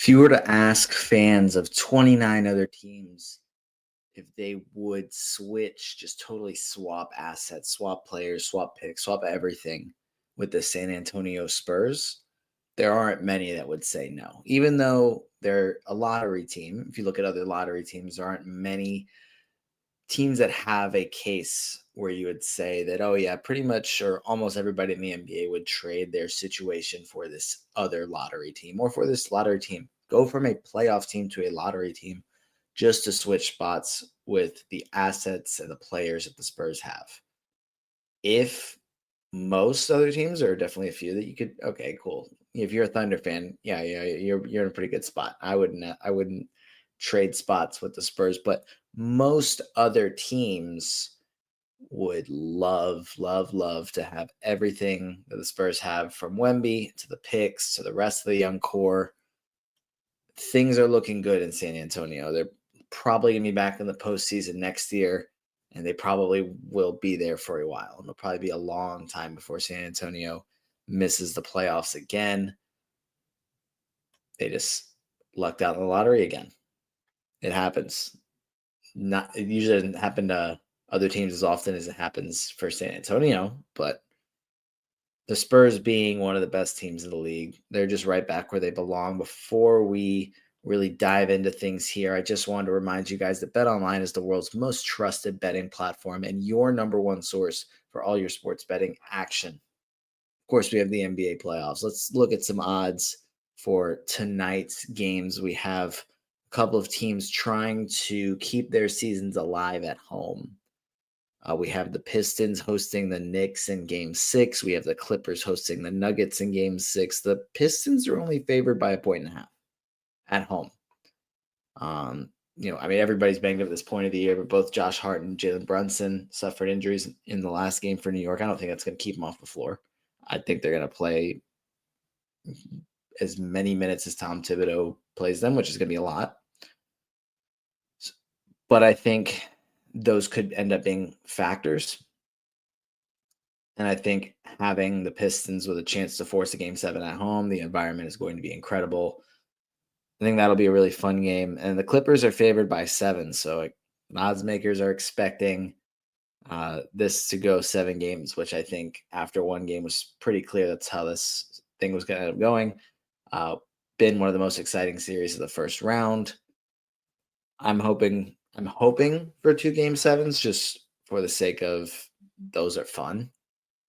If you were to ask fans of 29 other teams if they would switch, just totally swap assets, swap players, swap picks, swap everything with the San Antonio Spurs, there aren't many that would say no. Even though they're a lottery team, if you look at other lottery teams, there aren't many teams that have a case where you would say that, oh, yeah, pretty much or almost everybody in the NBA would trade their situation for this other lottery team or for this lottery team. Go from a playoff team to a lottery team just to switch spots with the assets and the players that the Spurs have. If most other teams are definitely a few that you could, okay, cool. If you're a Thunder fan, yeah, you're in a pretty good spot. I wouldn't trade spots with the Spurs, but most other teams would love to have everything that the Spurs have, from Wemby to the picks to the rest of the young core. Things are looking good in San Antonio. They're probably going to be back in the postseason next year, and they probably will be there for a while. It'll probably be a long time before San Antonio misses the playoffs again. They just lucked out in the lottery again. It happens. It usually doesn't happen to other teams as often as it happens for San Antonio, but the Spurs being one of the best teams in the league, they're just right back where they belong. Before we really dive into things here, I just wanted to remind you guys that BetOnline is the world's most trusted betting platform and your number one source for all your sports betting action. Of course, we have the NBA playoffs. Let's look at some odds for tonight's games. We have a couple of teams trying to keep their seasons alive at home. We have the Pistons hosting the Knicks in Game 6. We have the Clippers hosting the Nuggets in Game 6. The Pistons are only favored by 1.5 at home. Everybody's banged up at this point of the year, but both Josh Hart and Jalen Brunson suffered injuries in the last game for New York. I don't think that's going to keep them off the floor. I think they're going to play as many minutes as Tom Thibodeau plays them, which is going to be a lot. But I think those could end up being factors. And I think having the Pistons with a chance to force a Game 7 at home, the environment is going to be incredible. I think that'll be a really fun game. And the Clippers are favored by 7. So odds makers are expecting this to go 7 games, which I think after one game was pretty clear that's how this thing was going to end up going. Been one of the most exciting series of the first round. I'm hoping for 2 Game 7s just for the sake of those are fun.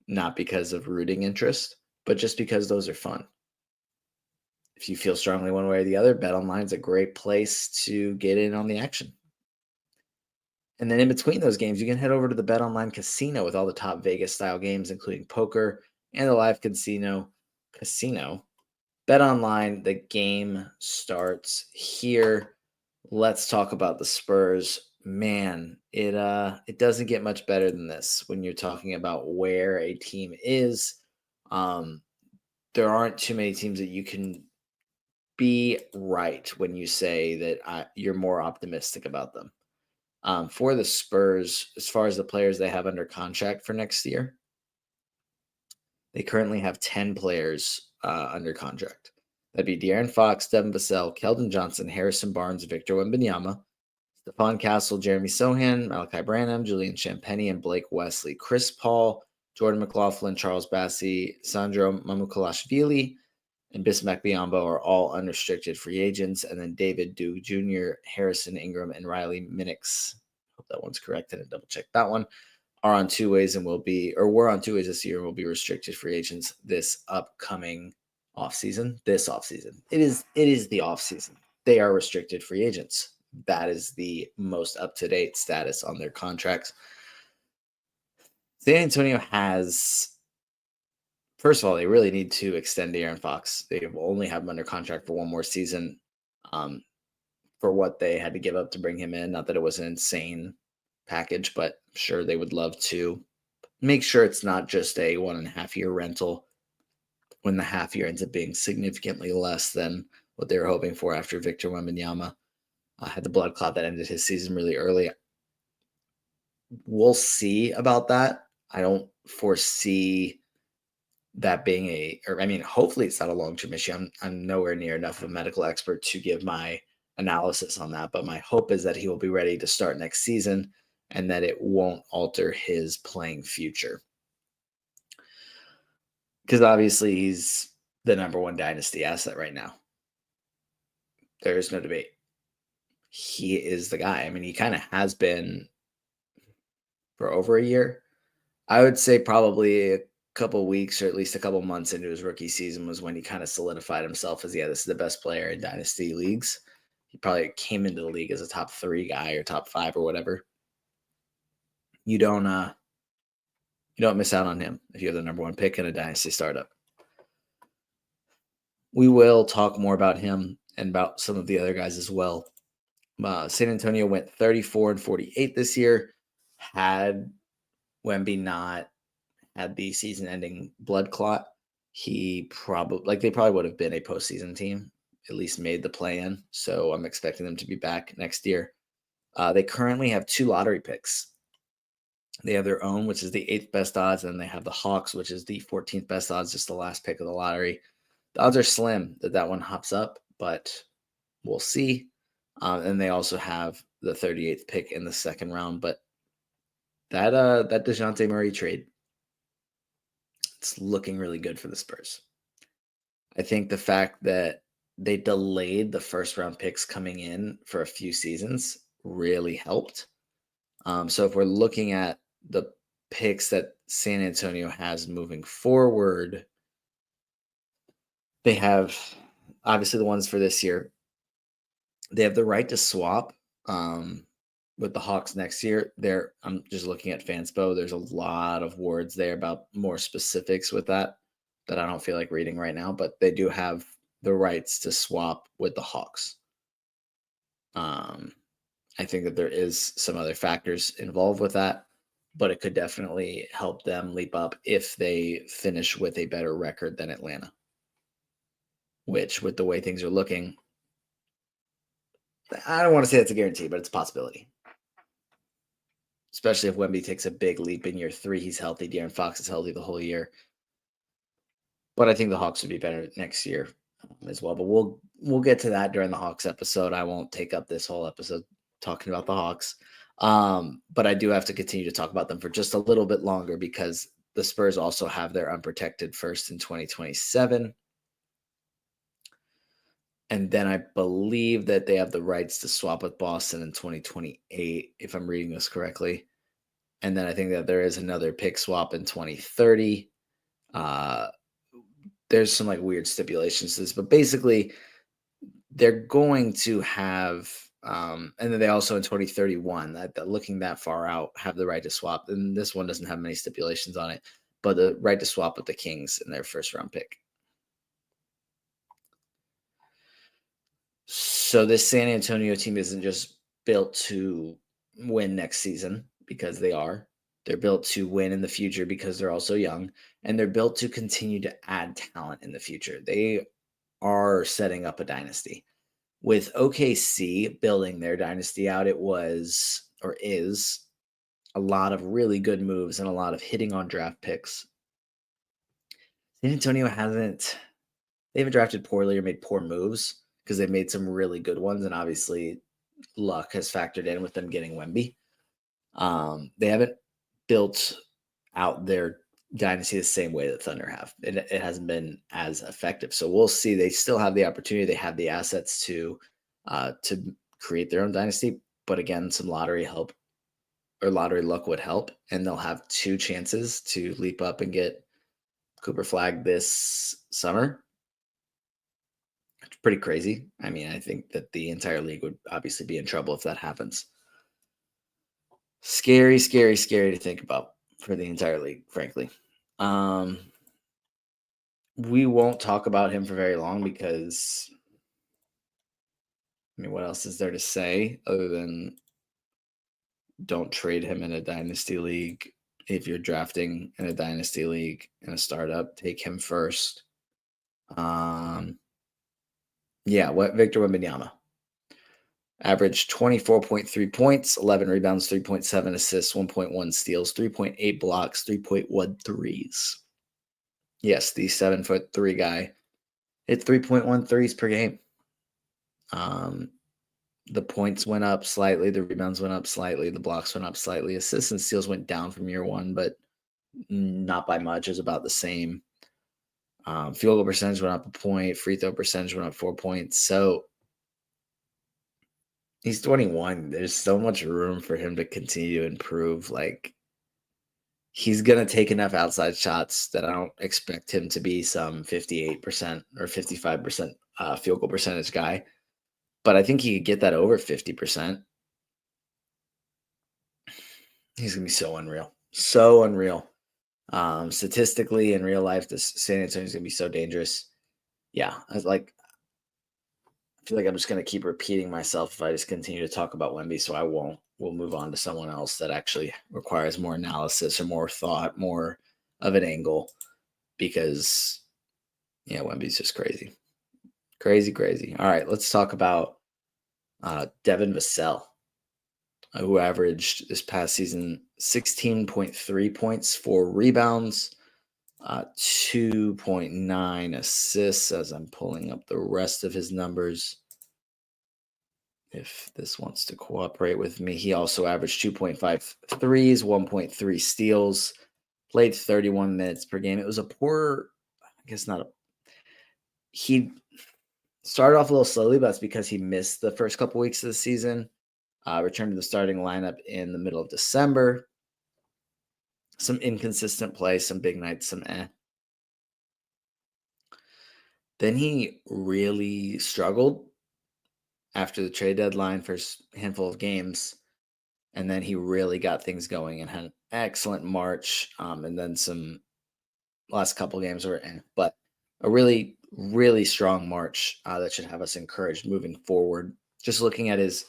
Not because of rooting interest, but just because those are fun. If you feel strongly one way or the other, BetOnline is a great place to get in on the action. And then in between those games, you can head over to the BetOnline casino with all the top Vegas-style games, including poker and the live casino. BetOnline, the game starts here. Let's talk about the Spurs. Man, it doesn't get much better than this when you're talking about where a team is. There aren't too many teams that you can be right when you say that you're more optimistic about them. For the Spurs, as far as the players they have under contract for next year, they currently have 10 players under contract. That'd be De'Aaron Fox, Devin Vassell, Keldon Johnson, Harrison Barnes, Victor Wembanyama, Stephon Castle, Jeremy Sohan, Malachi Branham, Julian Champagnie, and Blake Wesley. Chris Paul, Jordan McLaughlin, Charles Bassey, Sandro Mamukelashvili, and Bismack Biyombo are all unrestricted free agents. And then David Duke Jr., Harrison Ingram, and Riley Minix, hope that one's correct, and double check that one, are on 2 ways and were on 2 ways this year and will be restricted free agents this upcoming offseason. This offseason. It is the offseason. They are restricted free agents. That is the most up-to-date status on their contracts. San Antonio has, first of all, they really need to extend De'Aaron Fox. They only have him under contract for one more season for what they had to give up to bring him in. Not that it was an insane package, but I'm sure they would love to make sure it's not just a 1.5 year rental when the half year ends up being significantly less than what they were hoping for after Victor Wembanyama had the blood clot that ended his season really early. We'll see about that. I don't foresee that being hopefully it's not a long-term issue. I'm nowhere near enough of a medical expert to give my analysis on that, but my hope is that he will be ready to start next season and that it won't alter his playing future. Because obviously he's the number one dynasty asset right now. There is no debate. He is the guy. I mean, he kind of has been for over a year. I would say probably a couple weeks or at least a couple months into his rookie season was when he kind of solidified himself as, this is the best player in dynasty leagues. He probably came into the league as a top 3 guy or top 5 or whatever. You don't miss out on him if you have the number 1 pick in a dynasty startup. We will talk more about him and about some of the other guys as well. San Antonio went 34-48 this year. Had Wemby not had the season-ending blood clot, they probably would have been a postseason team, at least made the play-in. So I'm expecting them to be back next year. They currently have 2 lottery picks. They have their own, which is the 8th best odds, and they have the Hawks, which is the 14th best odds, just the last pick of the lottery. The odds are slim that one hops up, but we'll see. And they also have the 38th pick in the second round. But that DeJounte Murray trade, it's looking really good for the Spurs. I think the fact that they delayed the first round picks coming in for a few seasons really helped. So if we're looking at the picks that San Antonio has moving forward, they have obviously the ones for this year. They have the right to swap with the Hawks next year. I'm just looking at Fanspo. There's a lot of words there about more specifics with that I don't feel like reading right now, but they do have the rights to swap with the Hawks. I think that there is some other factors involved with that, but it could definitely help them leap up if they finish with a better record than Atlanta, which with the way things are looking, I don't want to say that's a guarantee, but it's a possibility. Especially if Wemby takes a big leap in year 3, he's healthy. De'Aaron Fox is healthy the whole year. But I think the Hawks would be better next year as well. But we'll get to that during the Hawks episode. I won't take up this whole episode talking about the Hawks. But I do have to continue to talk about them for just a little bit longer because the Spurs also have their unprotected first in 2027. And then I believe that they have the rights to swap with Boston in 2028, if I'm reading this correctly. And then I think that there is another pick swap in 2030. There's some weird stipulations to this, but basically they're going to have, and then they also in 2031, that looking that far out, have the right to swap. And this one doesn't have many stipulations on it, but the right to swap with the Kings in their first round pick. So this San Antonio team isn't just built to win next season because they are. They're built to win in the future because they're also young, and they're built to continue to add talent in the future. They are setting up a dynasty. With OKC building their dynasty out, it was or is a lot of really good moves and a lot of hitting on draft picks. San Antonio they haven't drafted poorly or made poor moves because they've made some really good ones, and obviously luck has factored in with them getting Wemby. They haven't built out their dynasty the same way that Thunder have. It hasn't been as effective. So we'll see. They still have the opportunity. They have the assets to create their own dynasty. But again, some lottery help or lottery luck would help. And they'll have 2 chances to leap up and get Cooper Flag this summer. It's pretty crazy. I mean, I think that the entire league would obviously be in trouble if that happens. Scary, scary, scary to think about for the entire league, frankly. We won't talk about him for very long because, what else is there to say other than don't trade him in a dynasty league? If you're drafting in a dynasty league in a startup, take him first. Victor Wembanyama. Averaged 24.3 points, 11 rebounds, 3.7 assists, 1.1 steals, 3.8 blocks, 3.1 threes. Yes, the 7'3" guy hit 3.1 threes per game. Um, the points went up slightly, the rebounds went up slightly, the blocks went up slightly. Assists and steals went down from year one, but not by much. It was about the same. Field goal percentage went up a point. Free throw percentage went up 4 points. So he's 21. There's so much room for him to continue to improve. Like, he's gonna take enough outside shots that I don't expect him to be some 58% or 55% field goal percentage guy. But I think he could get that over 50%. He's gonna be so unreal. So unreal. Statistically in real life, this San Antonio's gonna be so dangerous. Yeah, I feel like I'm just gonna keep repeating myself if I just continue to talk about Wemby, so I won't. We'll move on to someone else that actually requires more analysis or more thought, more of an angle, because yeah, Wemby's just crazy. Crazy, crazy. All right, let's talk about Devin Vassell, who averaged this past season 16.3 points, 4 rebounds, 2.9 assists. As I'm pulling up the rest of his numbers, if this wants to cooperate with me, he also averaged 2.5 threes, 1.3 steals, played 31 minutes per game. It was a poor, I guess not a, he started off a little slowly, but that's because he missed the first couple weeks of the season. Returned to the starting lineup in the middle of December. Some inconsistent play, some big nights, some eh. Then he really struggled after the trade deadline for a handful of games. And then he really got things going and had an excellent March. And then some last couple games were eh. But a really, really strong March that should have us encouraged moving forward. Just looking at his,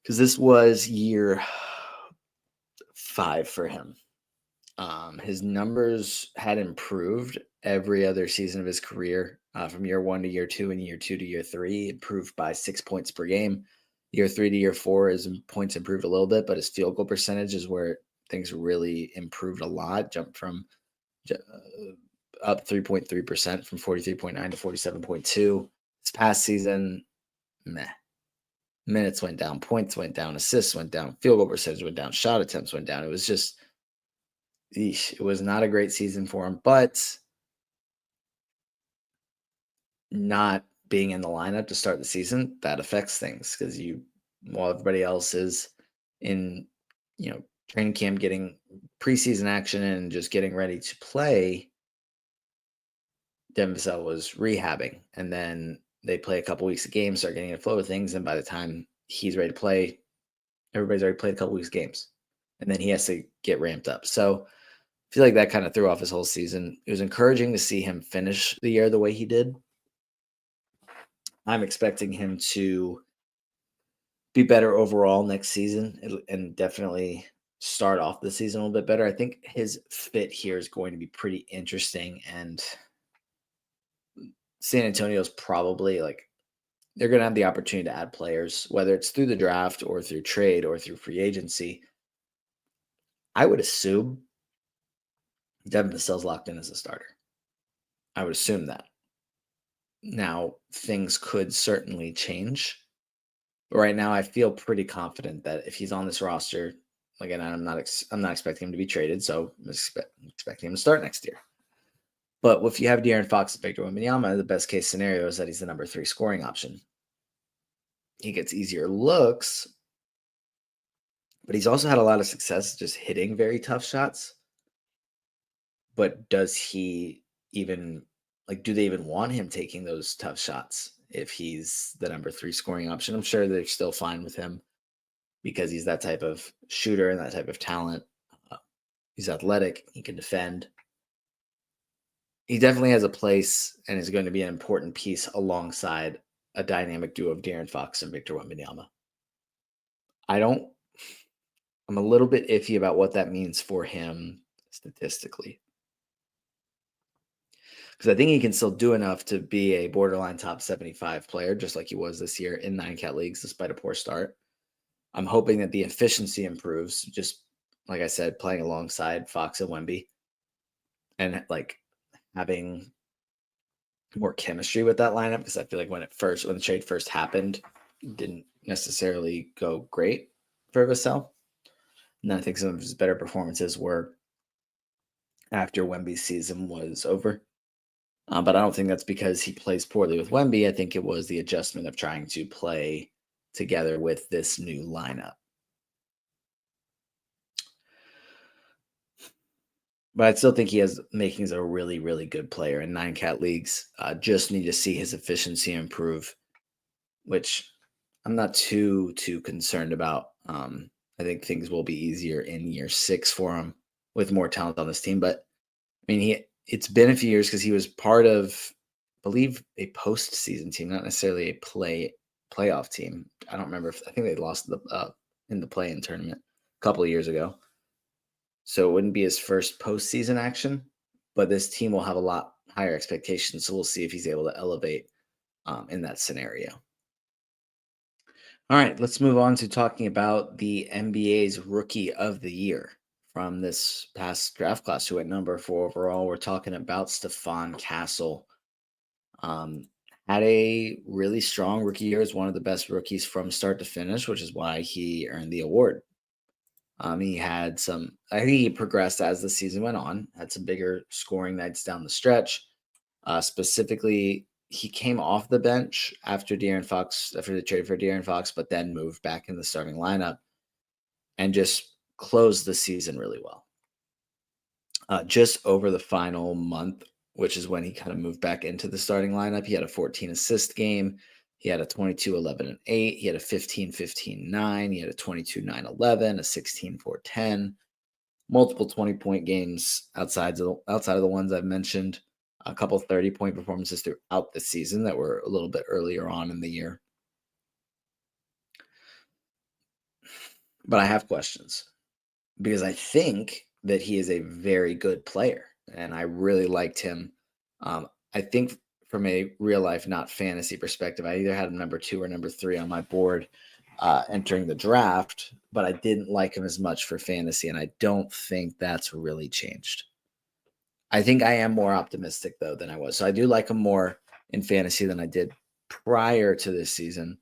because this was year 5 for him. His numbers had improved every other season of his career, from year 1 to year 2 and year 2 to year 3, improved by 6 points per game. Year 3 to year 4, his points improved a little bit, but his field goal percentage is where things really improved a lot. Jumped from up 3.3% from 43.9 to 47.2. This past season, meh. Minutes went down, points went down, assists went down, field goal percentage went down, shot attempts went down. It was just, it was not a great season for him, but not being in the lineup to start the season, that affects things because while everybody else is in, training camp, getting preseason action and just getting ready to play, Devin Vassell was rehabbing, and then they play a couple weeks of games, start getting in a flow of things, and by the time he's ready to play, everybody's already played a couple weeks of games, and then he has to get ramped up. So I feel like that kind of threw off his whole season. It was encouraging to see him finish the year the way he did. I'm expecting him to be better overall next season and definitely start off the season a little bit better. I think his fit here is going to be pretty interesting, and San Antonio's probably like, they're going to have the opportunity to add players, whether it's through the draft or through trade or through free agency. I would assume Devin Vassell's locked in as a starter. I would assume that. Now, things could certainly change. But right now, I feel pretty confident that if he's on this roster, again, I'm not expecting him to be traded, so I'm expecting him to start next year. But if you have De'Aaron Fox and Victor Wembanyama, the best case scenario is that he's the number 3 scoring option. He gets easier looks, but he's also had a lot of success just hitting very tough shots. But does he even, do they even want him taking those tough shots if he's the number 3 scoring option? I'm sure they're still fine with him because he's that type of shooter and that type of talent. He's athletic. He can defend. He definitely has a place and is going to be an important piece alongside a dynamic duo of De'Aaron Fox and Victor Wembanyama. I'm a little bit iffy about what that means for him statistically, because I think he can still do enough to be a borderline top 75 player, just like he was this year in 9-cat leagues, despite a poor start. I'm hoping that the efficiency improves, just like I said, playing alongside Fox and Wemby. And having more chemistry with that lineup, because I feel like when the trade first happened, it didn't necessarily go great for Vassell. And I think some of his better performances were after Wemby's season was over. But I don't think that's because he plays poorly with Wemby. I think it was the adjustment of trying to play together with this new lineup. But I still think he has makings of a really, really good player in 9-cat leagues. Just need to see his efficiency improve, which I'm not too concerned about. I think things will be easier in year 6 for him with more talent on this team. But I mean, it's been a few years because he was part of, I believe, a postseason team, not necessarily a playoff team. I don't remember I think they lost in the play-in tournament a couple of years ago. So it wouldn't be his first postseason action, but this team will have a lot higher expectations. So we'll see if he's able to elevate in that scenario. All right, let's move on to talking about the NBA's Rookie of the Year from this past draft class, who went number 4 overall. We're talking about Stephon Castle. Had a really strong rookie year, as one of the best rookies from start to finish, which is why he earned the award. He had some, I think he progressed as the season went on, had some bigger scoring nights down the stretch. Specifically, he came off the bench after the trade for De'Aaron Fox, but then moved back in the starting lineup and just closed the season really well. Just over the final month, which is when he kind of moved back into the starting lineup, he had a 14 assist game. He had a 22, 11, and 8. He had a 15, 15, 9. He had a 22, 9, 11, a 16, 4, 10. Multiple 20-point games outside of the ones I've mentioned. A couple 30-point performances throughout the season that were a little bit earlier on in the year. But I have questions because I think that he is a very good player, and I really liked him. I think from a real life, not fantasy perspective, I either had him number 2 or number 3 on my board entering the draft, but I didn't like him as much for fantasy, and I don't think that's really changed. I think I am more optimistic, though, than I was. So I do like him more in fantasy than I did prior to this season.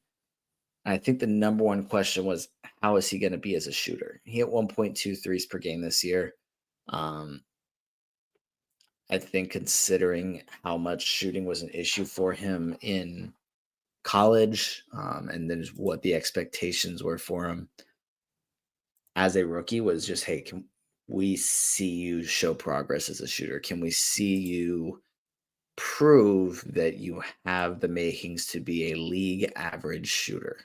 And I think the number one question was, how is he going to be as a shooter? He hit 1.2 threes per game this year. I think considering how much shooting was an issue for him in college, and then what the expectations were for him as a rookie was just, hey, can we see you show progress as a shooter? Can we see you prove that you have the makings to be a league average shooter?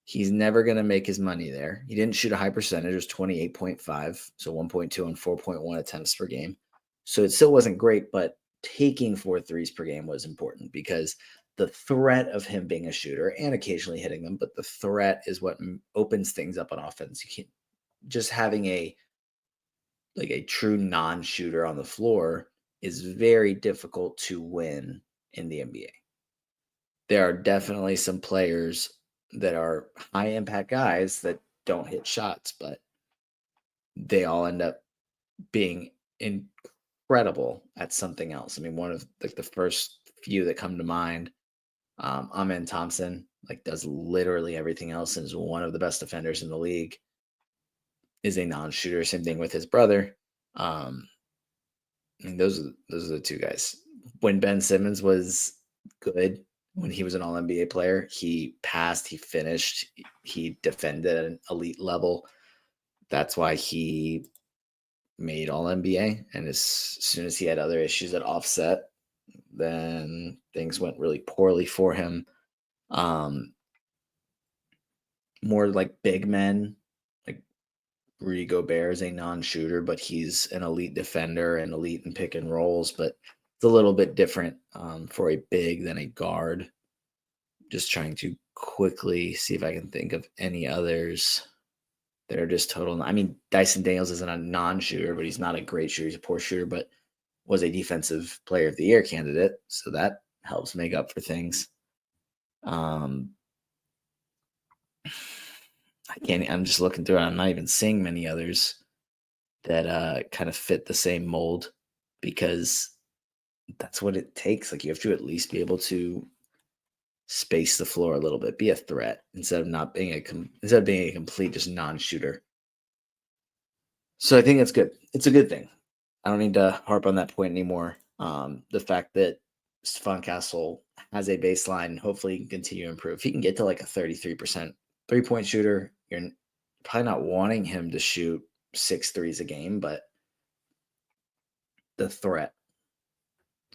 He's never going to make his money there. He didn't shoot a high percentage. It was 28.5, so 1.2 and 4.1 attempts per game. So it still wasn't great, but taking 4 threes per game was important because the threat of him being a shooter and occasionally hitting them, but the threat is what opens things up on offense. You can't just having a true non-shooter on the floor is very difficult to win in the NBA. There are definitely some players that are high impact guys that don't hit shots, but they all end up being incredible at something else. I mean, one of the first few that come to mind, Amen Thompson, does literally everything else and is one of the best defenders in the league. Is a non-shooter. Same thing with his brother. I mean, those are the two guys. When Ben Simmons was good, when he was an All-NBA player, he passed, he finished, he defended at an elite level. That's why he made All-NBA. And as soon as he had other issues that offset, then things went really poorly for him. More like big men, like Rudy Gobert is a non-shooter, but he's an elite defender and elite in pick and rolls. But it's a little bit different for a big than a guard. Just trying to quickly see if I can think of any others that are just total. I mean, Dyson Daniels isn't a non-shooter, but he's not a great shooter. He's a poor shooter, but was a defensive player of the year candidate. So that helps make up for things. I'm just looking through it. I'm not even seeing many others that kind of fit the same mold because that's what it takes. Like, you have to at least be able to space the floor a little bit, be a threat instead of not being instead of being a complete just non-shooter. So I think it's good. It's a good thing. I don't need to harp on that point anymore. The fact that Stephon Castle has a baseline, hopefully he can continue to improve. If he can get to like a 33% 3-point shooter, you're probably not wanting him to shoot 6 threes a game, but the threat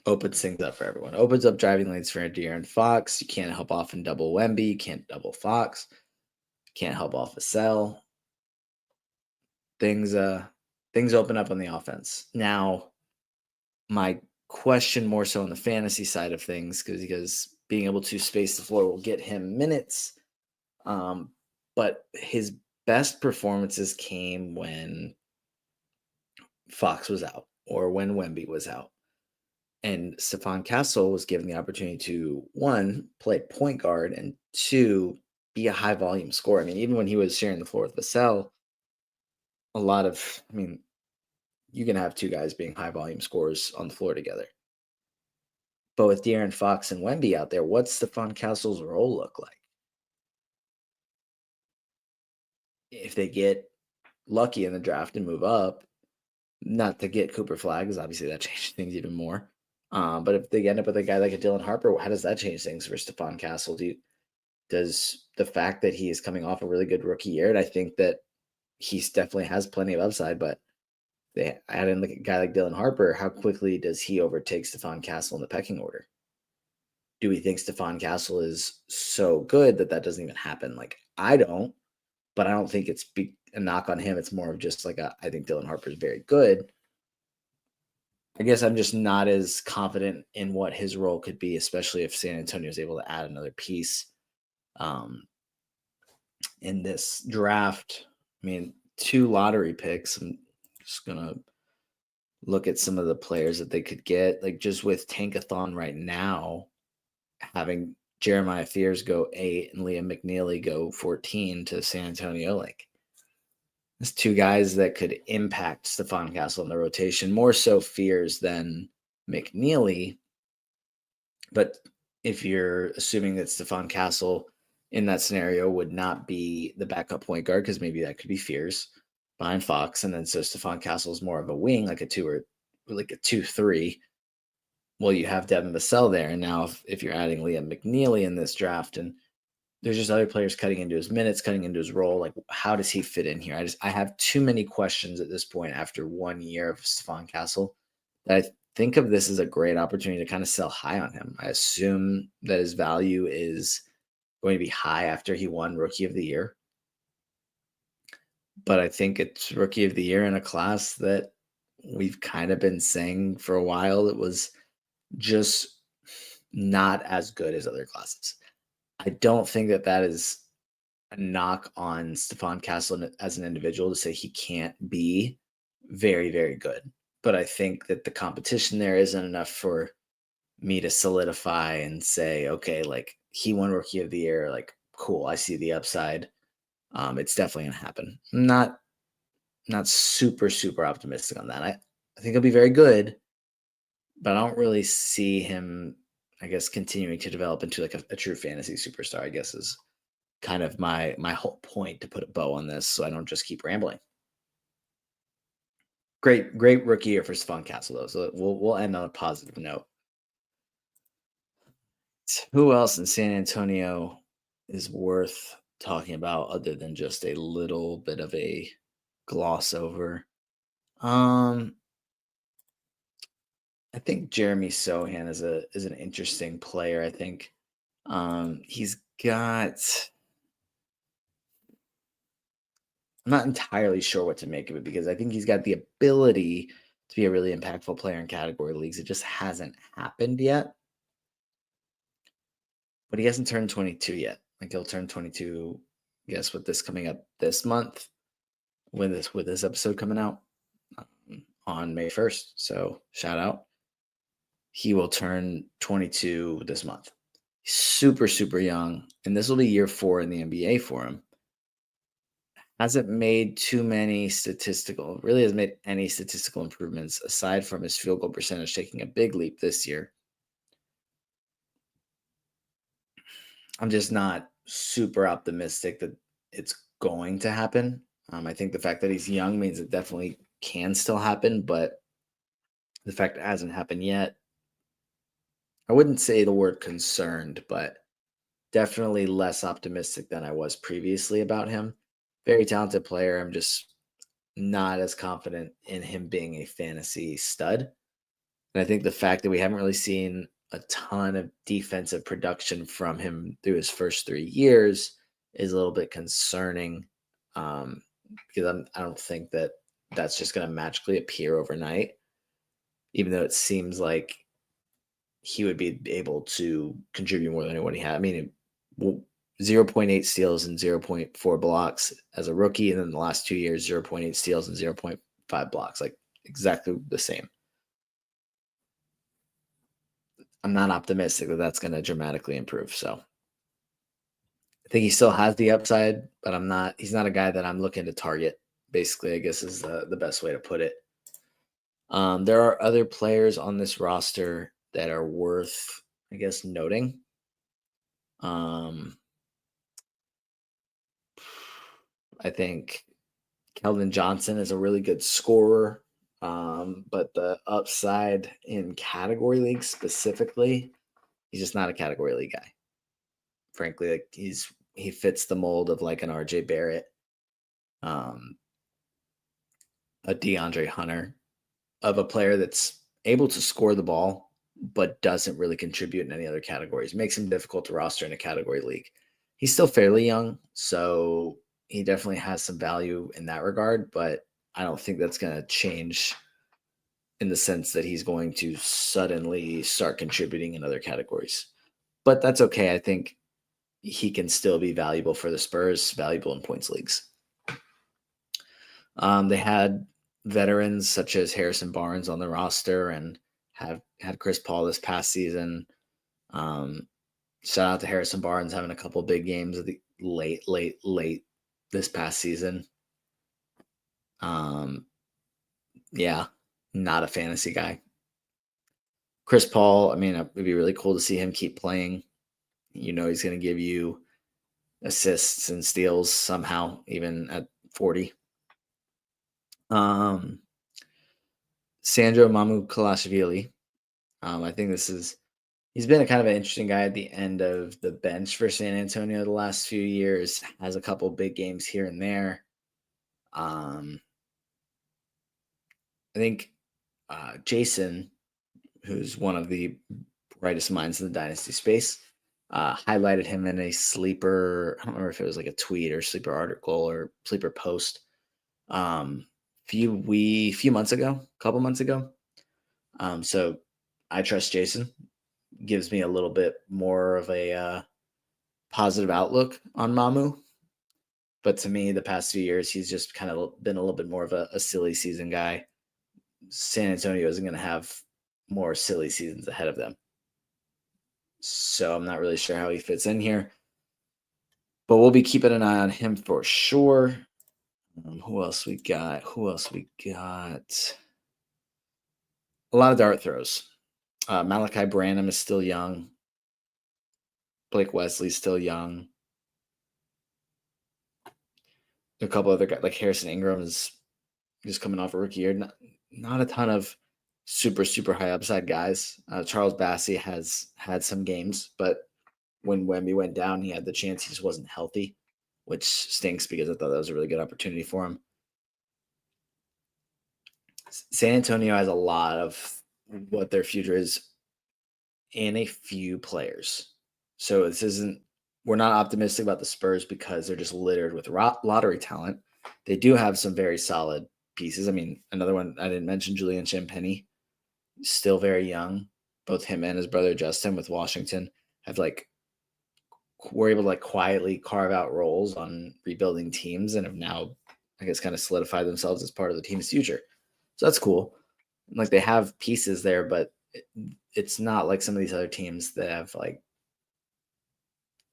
opens things up for everyone. Opens up driving lanes for De'Aaron Fox. You can't help off and double Wemby. You can't double Fox. You can't help off a cell. Things open up on the offense. Now, my question more so on the fantasy side of things, because being able to space the floor will get him minutes. But his best performances came when Fox was out or when Wemby was out. And Stephon Castle was given the opportunity to, one, play point guard, and two, be a high volume scorer. I mean, even when he was sharing the floor with Vassell, you can have two guys being high volume scorers on the floor together. But with De'Aaron Fox and Wemby out there, what's Stephon Castle's role look like? If they get lucky in the draft and move up, not to get Cooper Flag, because obviously that changes things even more. But if they end up with a guy like a Dylan Harper, how does that change things for Stephon Castle? Does the fact that he is coming off a really good rookie year, and I think that he definitely has plenty of upside, but they add in a guy like Dylan Harper, how quickly does he overtake Stephon Castle in the pecking order? Do we think Stephon Castle is so good that doesn't even happen? Like, I don't, but I don't think it's a knock on him. It's more of just like I think Dylan Harper is very good. I guess I'm just not as confident in what his role could be, especially if San Antonio is able to add another piece in this draft. I mean, 2 lottery picks. I'm just gonna look at some of the players that they could get. Like, just with Tankathon right now, having Jeremiah Fears go 8 and Liam McNeely go 14 to San Antonio, like, there's 2 guys that could impact Stephon Castle in the rotation, more so Fears than McNeely. But if you're assuming that Stephon Castle in that scenario would not be the backup point guard, because maybe that could be Fears behind Fox, and then so Stephon Castle is more of a wing, like a 2 or like a 2-3. Well, you have Devin Vassell there, and now if you're adding Liam McNeely in this draft, and there's just other players cutting into his minutes, cutting into his role, like, how does he fit in here? I have too many questions at this point after 1 year of Stephon Castle that I think of this as a great opportunity to kind of sell high on him. I assume that his value is going to be high after he won Rookie of the Year. But I think it's Rookie of the Year in a class that we've kind of been saying for a while it was just not as good as other classes. I don't think that is a knock on Stephon Castle as an individual to say he can't be very, very good. But I think that the competition there isn't enough for me to solidify and say, okay, like, he won Rookie of the Year, like, cool, I see the upside. It's definitely gonna happen. I'm not super, super optimistic on that. I think he'll be very good, but I don't really see him, I guess, continuing to develop into like a true fantasy superstar, I guess, is kind of my whole point, to put a bow on this so I don't just keep rambling. Great rookie year for Stephon Castle, though. So we'll end on a positive note. Who else in San Antonio is worth talking about other than just a little bit of a gloss over? I think Jeremy Sohan is an interesting player. I think he's got. I'm not entirely sure what to make of it, because I think he's got the ability to be a really impactful player in category leagues. It just hasn't happened yet. But he hasn't turned 22 yet. Like, he'll turn 22, I guess, with this coming up this month, with this episode coming out on May 1st. So shout out. He will turn 22 this month. He's super, super young, and this will be year 4 in the NBA for him. hasn't made too many really hasn't made any statistical improvements aside from his field goal percentage taking a big leap this year. I'm just not super optimistic that it's going to happen. I think the fact that he's young means it definitely can still happen, but the fact it hasn't happened yet, I wouldn't say the word concerned, but definitely less optimistic than I was previously about him. Very talented player. I'm just not as confident in him being a fantasy stud. And I think the fact that we haven't really seen a ton of defensive production from him through his first 3 years is a little bit concerning, because I don't think that that's just going to magically appear overnight, even though it seems like he would be able to contribute more than what he had. I mean, 0.8 steals and zero point 0.4 blocks as a rookie, and then the last 2 years, 0.8 steals and 0.5 blocks, like exactly the same. I'm not optimistic that that's going to dramatically improve. So I think he still has the upside, but he's not a guy that I'm looking to target. Basically, I guess is the best way to put it. There are other players on this roster that are worth, I guess, noting. I think Keldon Johnson is a really good scorer, but the upside in category leagues specifically, he's just not a category league guy. Frankly, like he fits the mold of like an RJ Barrett, um, a DeAndre Hunter, of a player that's able to score the ball but doesn't really contribute in any other categories. Makes him difficult to roster in a category league. He's still fairly young, so he definitely has some value in that regard, but I don't think that's going to change in the sense that he's going to suddenly start contributing in other categories. But that's okay. I think he can still be valuable for the Spurs, valuable in points leagues. They had veterans such as Harrison Barnes on the roster and have had Chris Paul this past season. Shout out to Harrison Barnes having a couple big games at the late this past season. Yeah, not a fantasy guy. Chris Paul, I mean, it would be really cool to see him keep playing. You know, he's going to give you assists and steals somehow, even at 40. Sandro Mamukelashvili. I think he's been a kind of an interesting guy at the end of the bench for San Antonio the last few years. Has a couple big games here and there. I think Jason, who's one of the brightest minds in the Dynasty space, highlighted him in a sleeper. I don't remember if it was like a tweet or sleeper article or sleeper post. Few months ago, a couple months ago. So I trust Jason. Gives me a little bit more of a positive outlook on Mamu. But to me, the past few years, he's just kind of been a little bit more of a silly season guy. San Antonio isn't going to have more silly seasons ahead of them. So I'm not really sure how he fits in here. But we'll be keeping an eye on him for sure. Who else we got? A lot of dart throws. Malachi Branham is still young. Blake Wesley's still young. A couple other guys like Harrison Ingram is just coming off a rookie year. Not a ton of super high upside guys. Charles Bassey has had some games, but when Wemby went down, he had the chance. He just wasn't healthy, which stinks because I thought that was a really good opportunity for him. San Antonio has a lot of what their future is in a few players. So we're not optimistic about the Spurs because they're just littered with lottery talent. They do have some very solid pieces. I mean, another one I didn't mention, Julian Champagnie, still very young. Both him and his brother Justin with Washington were able to quietly carve out roles on rebuilding teams and have now, I guess, kind of solidified themselves as part of the team's future. So that's cool. Like they have pieces there, but it's not like some of these other teams that have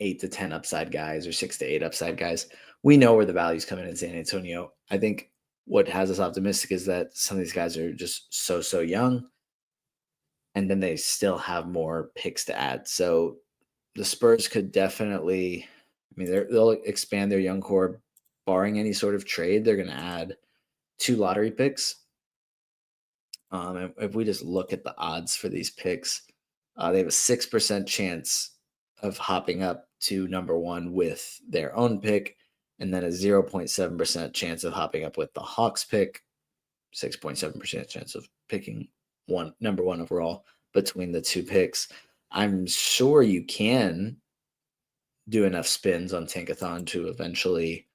8 to 10 upside guys or 6 to 8 upside guys. We know where the value's coming in San Antonio. I think what has us optimistic is that some of these guys are just so young, and then they still have more picks to add. So the Spurs could definitely, I mean, they'll expand their young core, barring any sort of trade. They're going to add 2 lottery picks. And if we just look at the odds for these picks, they have a 6% chance of hopping up to number 1 with their own pick, and then a 0.7% chance of hopping up with the Hawks pick, 6.7% chance of picking number 1 overall between the 2 picks. I'm sure you can do enough spins on Tankathon to eventually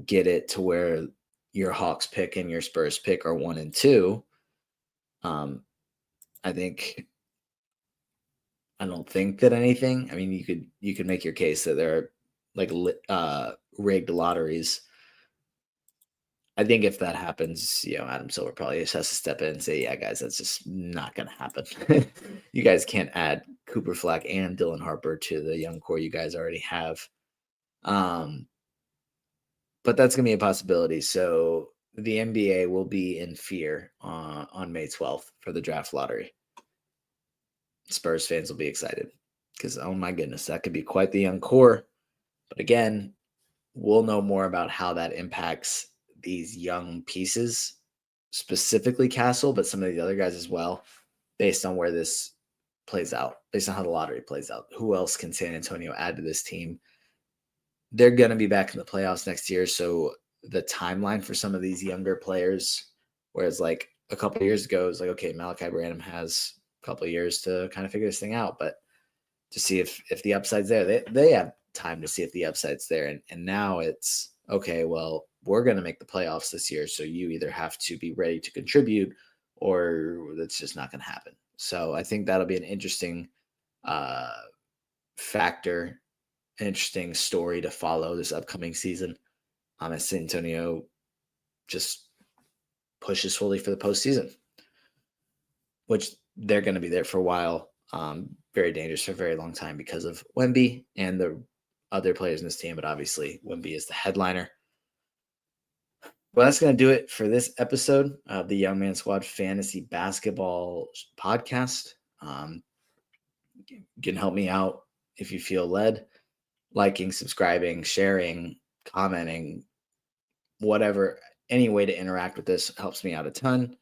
get it to where your Hawks pick and your Spurs pick are 1 and 2. I don't think that anything. I mean, you could make your case that there are like rigged lotteries. I think if that happens, Adam Silver probably just has to step in and say, "Yeah, guys, that's just not going to happen. You guys can't add Cooper Flack and Dylan Harper to the young core you guys already have." But that's going to be a possibility. So the NBA will be in fear on May 12th for the draft lottery. Spurs fans will be excited because, oh my goodness, that could be quite the young core. But again, we'll know more about how that impacts these young pieces, specifically Castle, but some of the other guys as well, based on where this plays out, based on how the lottery plays out. Who else can San Antonio add to this team? They're going to be back in the playoffs next year, so the timeline for some of these younger players, whereas like a couple of years ago, it was like, okay, Malachi Branham has a couple of years to kind of figure this thing out, but to see if the upside's there, they have time to see if the upside's there. And now it's, okay, well, we're going to make the playoffs this year, so you either have to be ready to contribute or that's just not going to happen. So I think that'll be an interesting factor, an interesting story to follow this upcoming season as San Antonio just pushes fully for the postseason, which they're going to be there for a while. Very dangerous for a very long time because of Wemby and the other players in this team, but obviously Wemby is the headliner. Well, that's going to do it for this episode of the Young Man Squad Fantasy Basketball Podcast. You can help me out if you feel led, liking, subscribing, sharing, commenting, whatever, any way to interact with this helps me out a ton.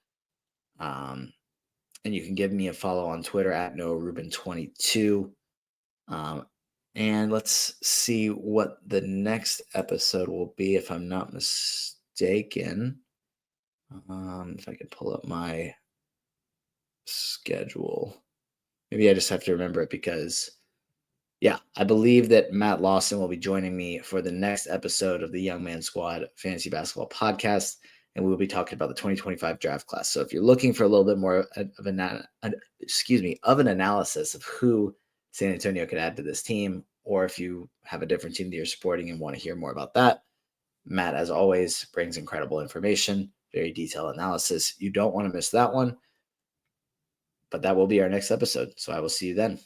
And you can give me a follow on Twitter at NoahRubin22. And let's see what the next episode will be, if I'm not mistaken. If I can pull up my schedule. Maybe I just have to remember it because, yeah, I believe that Matt Lawson will be joining me for the next episode of the Young Man Squad Fantasy Basketball Podcast, and we will be talking about the 2025 draft class. So if you're looking for a little bit more of an analysis of who San Antonio could add to this team, or if you have a different team that you're supporting and want to hear more about that, Matt, as always, brings incredible information, very detailed analysis. You don't want to miss that one, but that will be our next episode. So I will see you then.